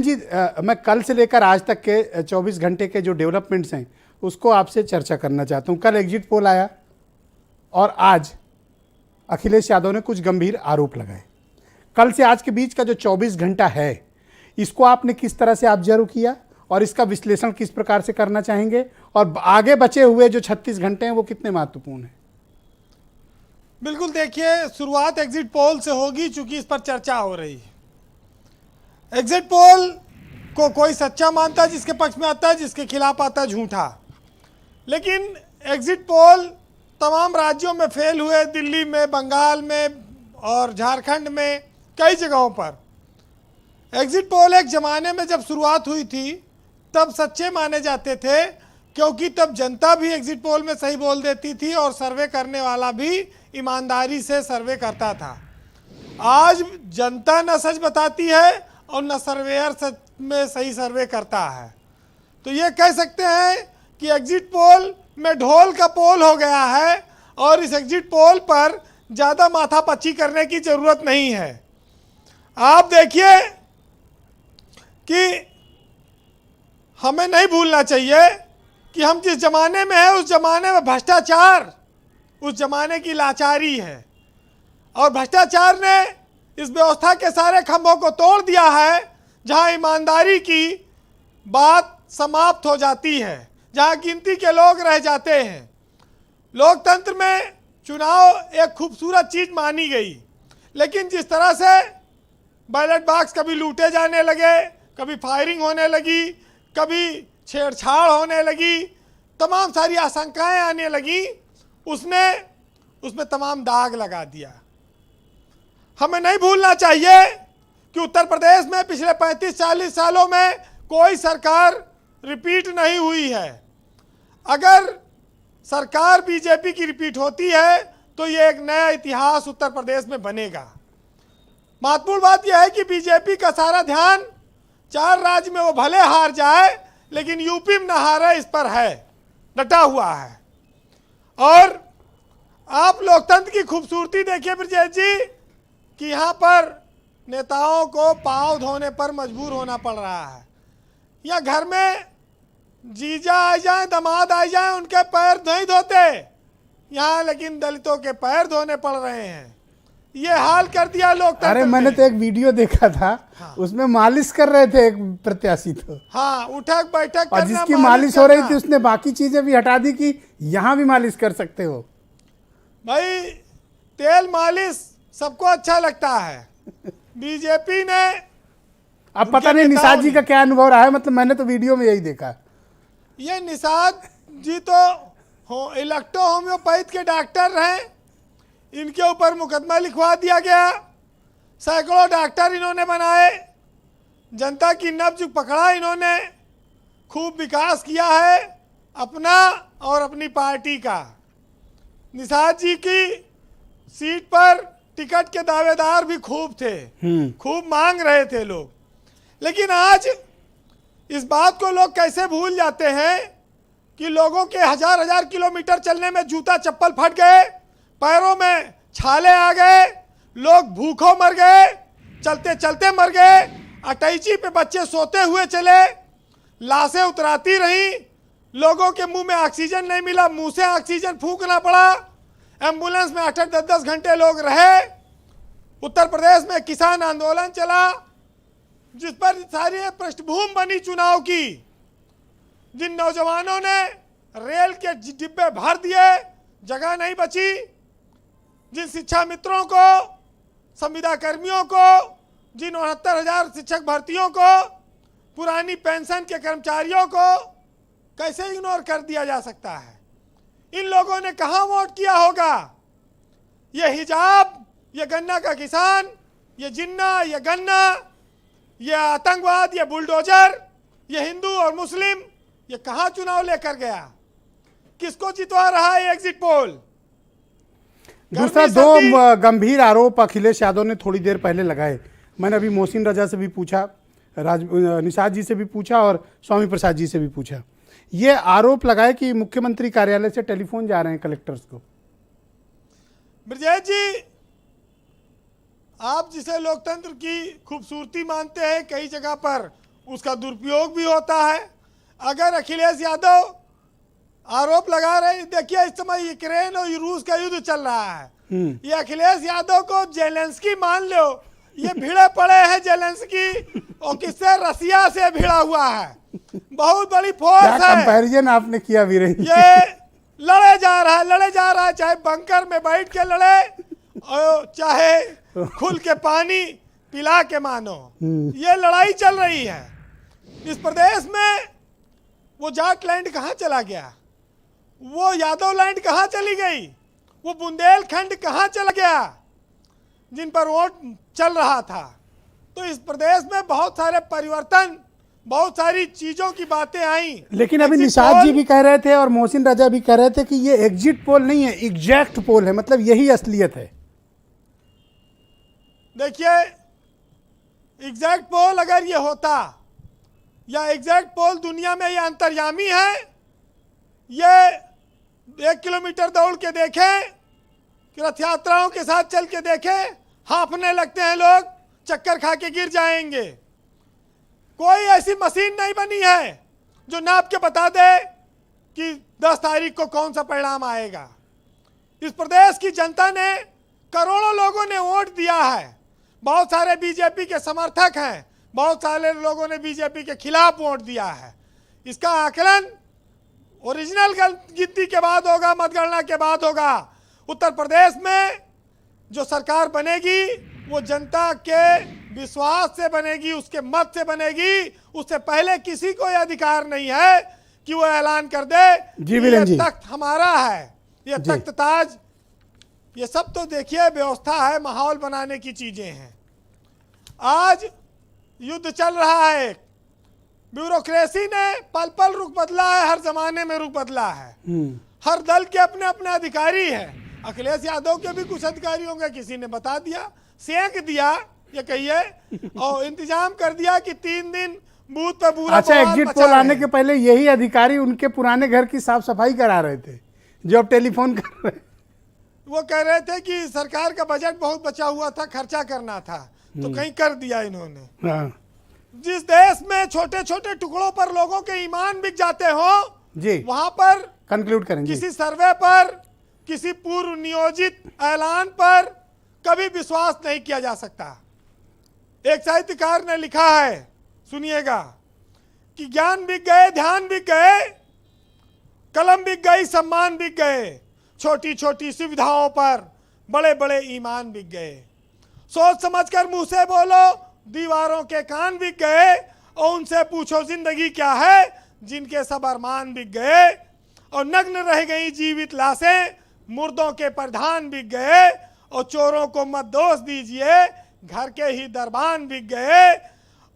जी मैं कल से लेकर आज तक के 24 घंटे के जो डेवलपमेंट्स हैं उसको आपसे चर्चा करना चाहता हूं। कल एग्जिट पोल आया और आज अखिलेश यादव ने कुछ गंभीर आरोप लगाए। कल से आज के बीच का जो 24 घंटा है इसको आपने किस तरह से ऑब्जर्व किया और इसका विश्लेषण किस प्रकार से करना चाहेंगे, और आगे बचे हुए जो 36 घंटे हैं वो कितने महत्वपूर्ण हैं? बिल्कुल, देखिए, शुरुआत एग्जिट पोल से होगी चूंकि इस पर चर्चा हो रही है। एग्जिट पोल को कोई सच्चा मानता है जिसके पक्ष में आता है, जिसके खिलाफ आता है झूठा। लेकिन एग्जिट पोल तमाम राज्यों में फेल हुए, दिल्ली में, बंगाल में और झारखंड में, कई जगहों पर। एग्जिट पोल एक ज़माने में जब शुरुआत हुई थी तब सच्चे माने जाते थे, क्योंकि तब जनता भी एग्जिट पोल में सही बोल देती थी और सर्वे करने वाला भी ईमानदारी से सर्वे करता था। आज जनता न सच बताती है और न सर्वेयर सच में सही सर्वे करता है। तो ये कह सकते हैं कि एग्जिट पोल में ढोल का पोल हो गया है और इस एग्जिट पोल पर ज़्यादा माथापच्ची करने की ज़रूरत नहीं है। आप देखिए कि हमें नहीं भूलना चाहिए कि हम जिस ज़माने में हैं उस ज़माने में भ्रष्टाचार उस ज़माने की लाचारी है, और भ्रष्टाचार ने इस व्यवस्था के सारे खंभों को तोड़ दिया है। जहां ईमानदारी की बात समाप्त हो जाती है, जहां गिनती के लोग रह जाते हैं। लोकतंत्र में चुनाव एक खूबसूरत चीज़ मानी गई, लेकिन जिस तरह से बैलेट बॉक्स कभी लूटे जाने लगे, कभी फायरिंग होने लगी, कभी छेड़छाड़ होने लगी, तमाम सारी आशंकाएं आने लगी, उसमें तमाम दाग लगा दिया। हमें नहीं भूलना चाहिए कि उत्तर प्रदेश में पिछले 35-40 सालों में कोई सरकार रिपीट नहीं हुई है। अगर सरकार बीजेपी की रिपीट होती है तो ये एक नया इतिहास उत्तर प्रदेश में बनेगा। महत्वपूर्ण बात यह है कि बीजेपी का सारा ध्यान 4 राज्य में वो भले हार जाए लेकिन यूपी में न हारे इस पर है, डटा हुआ है। और आप लोकतंत्र की खूबसूरती देखिए ब्रजेश जी कि यहाँ पर नेताओं को पांव धोने पर मजबूर होना पड़ रहा है, या घर में जीजा आ जाए, दामाद आ जाए, उनके पैर नहीं धोते यहाँ, लेकिन दलितों के पैर धोने पड़ रहे हैं। ये हाल कर दिया लोकतंत्र। अरे मैंने तो एक वीडियो देखा था, हाँ। उसमें मालिश कर रहे थे एक प्रत्याशी तो, हाँ, उठक बैठक और जिसकी मालिश हो रही थी उसने बाकी चीजें भी हटा दी कि यहाँ भी मालिश कर सकते हो। भाई, तेल मालिश सबको अच्छा लगता है। बीजेपी ने, अब पता नहीं निषाद जी का क्या अनुभव रहा है, मतलब मैंने तो वीडियो में यही देखा। ये निषाद जी तो इलेक्ट्रो होम्योपैथ के डॉक्टर हैं, इनके ऊपर मुकदमा लिखवा दिया गया। सैकड़ों डॉक्टर इन्होंने बनाए, जनता की नब्ज पकड़ा इन्होंने, खूब विकास किया है अपना और अपनी पार्टी का। निषाद जी की सीट पर टिकट के दावेदार भी खूब थे, खूब मांग रहे थे लोग। लेकिन आज इस बात को लोग कैसे भूल जाते हैं कि लोगों के हजार किलोमीटर चलने में जूता चप्पल फट गए, पैरों में छाले आ गए, लोग भूखों मर गए, चलते चलते मर गए, अटैची पे बच्चे सोते हुए चले, लाशें उतराती रहीं, लोगों के मुंह में ऑक्सीजन नहीं मिला, मुंह से ऑक्सीजन फूंकना पड़ा, एम्बुलेंस में 8-10 घंटे लोग रहे। उत्तर प्रदेश में किसान आंदोलन चला, जिस पर सारी पृष्ठभूमि बनी चुनाव की। जिन नौजवानों ने रेल के डिब्बे भर दिए, जगह नहीं बची। जिन शिक्षा मित्रों को, संविदा कर्मियों को, जिन 69,000 शिक्षक भर्तियों को, पुरानी पेंशन के कर्मचारियों को कैसे इग्नोर कर दिया जा सकता है? इन लोगों ने कहां वोट किया होगा? ये हिजाब, ये गन्ना का किसान, ये जिन्ना, ये गन्ना, ये आतंकवाद, ये बुलडोजर, ये हिंदू और मुस्लिम, ये कहां चुनाव लेकर गया? किसको जितवा रहा है एग्जिट पोल? दूसरा, 2 गंभीर आरोप अखिलेश यादव ने थोड़ी देर पहले लगाए। मैंने अभी मोहसिन रजा से भी पूछा, निषाद जी से भी पूछा और स्वामी प्रसाद जी से भी पूछा। ये आरोप लगाए कि मुख्यमंत्री कार्यालय से टेलीफोन जा रहे हैं कलेक्टर्स को। ब्रजेश जी, आप जिसे लोकतंत्र की खूबसूरती मानते हैं, कई जगह पर उसका दुरुपयोग भी होता है। अगर अखिलेश यादव आरोप लगा रहे, देखिए इस समय यूक्रेन और रूस का युद्ध चल रहा है, ये अखिलेश यादव को जेलेंस्की मान लो, ये भिड़े पड़े हैं जेलेंस्की और किससे, रसिया से भिड़ा हुआ है, बहुत बड़ी फोर्स है। कंपैरिजन आपने किया वीरेंद्र। ये लड़े जा रहा है, चाहे बंकर में बैठ के लड़े और चाहे खुल के पानी पिला के मानो, ये लड़ाई चल रही है। इस प्रदेश में वो जाट लैंड कहाँ चला गया, वो यादव लैंड कहाँ चली गई, वो बुंदेलखंड कहाँ चला गया जिन पर वोट चल रहा था। तो इस प्रदेश में बहुत सारे परिवर्तन, बहुत सारी चीजों की बातें आई। लेकिन अभी निषाद जी भी कह रहे थे और मोहसिन रजा भी कह रहे थे कि ये एग्जिट पोल नहीं है, एग्जैक्ट पोल है, मतलब यही असलियत है। देखिए एग्जैक्ट पोल अगर ये होता, या एग्जैक्ट पोल दुनिया में ये अंतर्यामी है, ये 1 किलोमीटर दौड़ के देखें कि रथ यात्राओं के साथ चल के देखें, हाँफने लगते हैं लोग, चक्कर खा के गिर जाएंगे। कोई ऐसी मशीन नहीं बनी है जो नाप के बता दे कि 10 तारीख को कौन सा परिणाम आएगा। इस प्रदेश की जनता ने, करोड़ों लोगों ने वोट दिया है, बहुत सारे बीजेपी के समर्थक हैं, बहुत सारे लोगों ने बीजेपी के खिलाफ वोट दिया है। इसका आकलन ओरिजिनल गिनती के बाद होगा, मतगणना के बाद होगा। उत्तर प्रदेश में जो सरकार बनेगी वो जनता के विश्वास से बनेगी, उसके मत से बनेगी। उससे पहले किसी को यह अधिकार नहीं है कि वो ऐलान कर दे जी कि वीरेंद्र ये जी, तख्त हमारा है, ये तख्त ताज, ये सब तो देखिए व्यवस्था है, माहौल बनाने की चीजें हैं। आज युद्ध चल रहा है, ब्यूरोक्रेसी ने पल पल रुख बदला है, हर जमाने में रुख बदला है। हर दल के अपने अपने अधिकारी हैं। अखिलेश यादव के भी कुछ अधिकारी होंगे, किसी ने बता दिया, सेंक दिया, ये कहिए, और इंतजाम कर दिया कि 3 दिन बूथ पे पूरा। अच्छा, एग्जिट पोल आने के पहले यही अधिकारी उनके पुराने घर की साफ सफाई करा रहे थे, जो अब टेलीफोन कर रहे। वो कह रहे थे कि सरकार का बजट बहुत बचा हुआ था, खर्चा करना था, तो कहीं कर दिया इन्होंने। हाँ जिस देश में छोटे छोटे टुकड़ों पर लोगों के ईमान बिक जाते हो जी, वहां पर कंक्लूड करें जी। किसी सर्वे पर, किसी पूर्व नियोजित ऐलान पर कभी विश्वास नहीं किया जा सकता। एक साहित्यकार ने लिखा है, सुनिएगा, कि ज्ञान बिक गए, ध्यान बिक गए, कलम बिक गई, सम्मान बिक गए, छोटी छोटी सुविधाओं पर बड़े बड़े ईमान बिक गए। सोच समझकर मुंह से बोलो, दीवारों के कान बिक गए, और उनसे पूछो जिंदगी क्या है, जिनके सब अरमान बिक गए। और नग्न रह गई जीवित लाशें, मुर्दों के प्रधान बिक गए। और चोरों को मत दोष दीजिए, घर के ही दरबान बिक गए।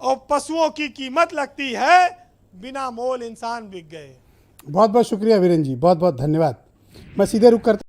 और पशुओं की कीमत लगती है, बिना मोल इंसान बिक गए। बहुत बहुत शुक्रिया वीरेंद्र जी, बहुत बहुत धन्यवाद। मैं सीधे रुक करता